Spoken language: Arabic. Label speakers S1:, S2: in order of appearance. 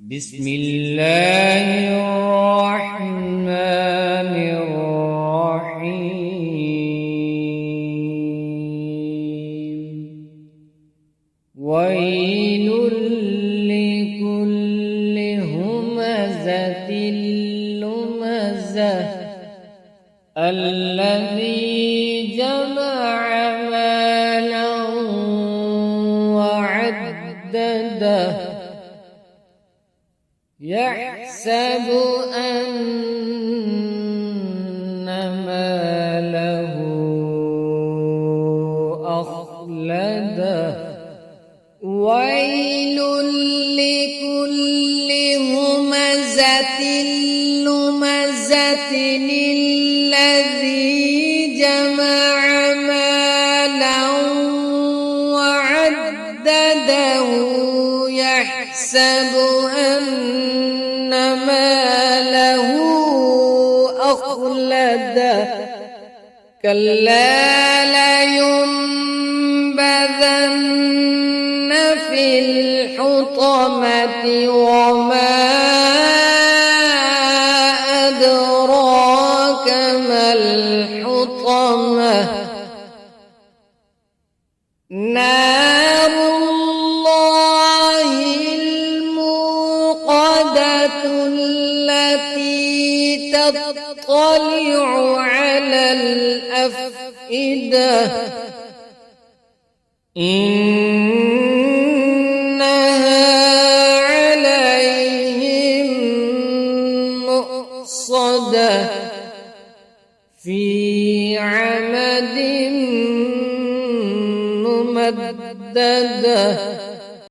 S1: بسم الله الرحمن الرحيم. ويل لكل همزة لمزة الذي جمع مالا وعدده يحسب أن ماله أخلده. ويل لكل همزة لمزة الذي جمع مالا وعدده يحسب أن ماله أخلده. كلا لينبذن في الحطمة وما أدراك ما الحطمة نار الله الموقدة التي تطلع على الأفئدة.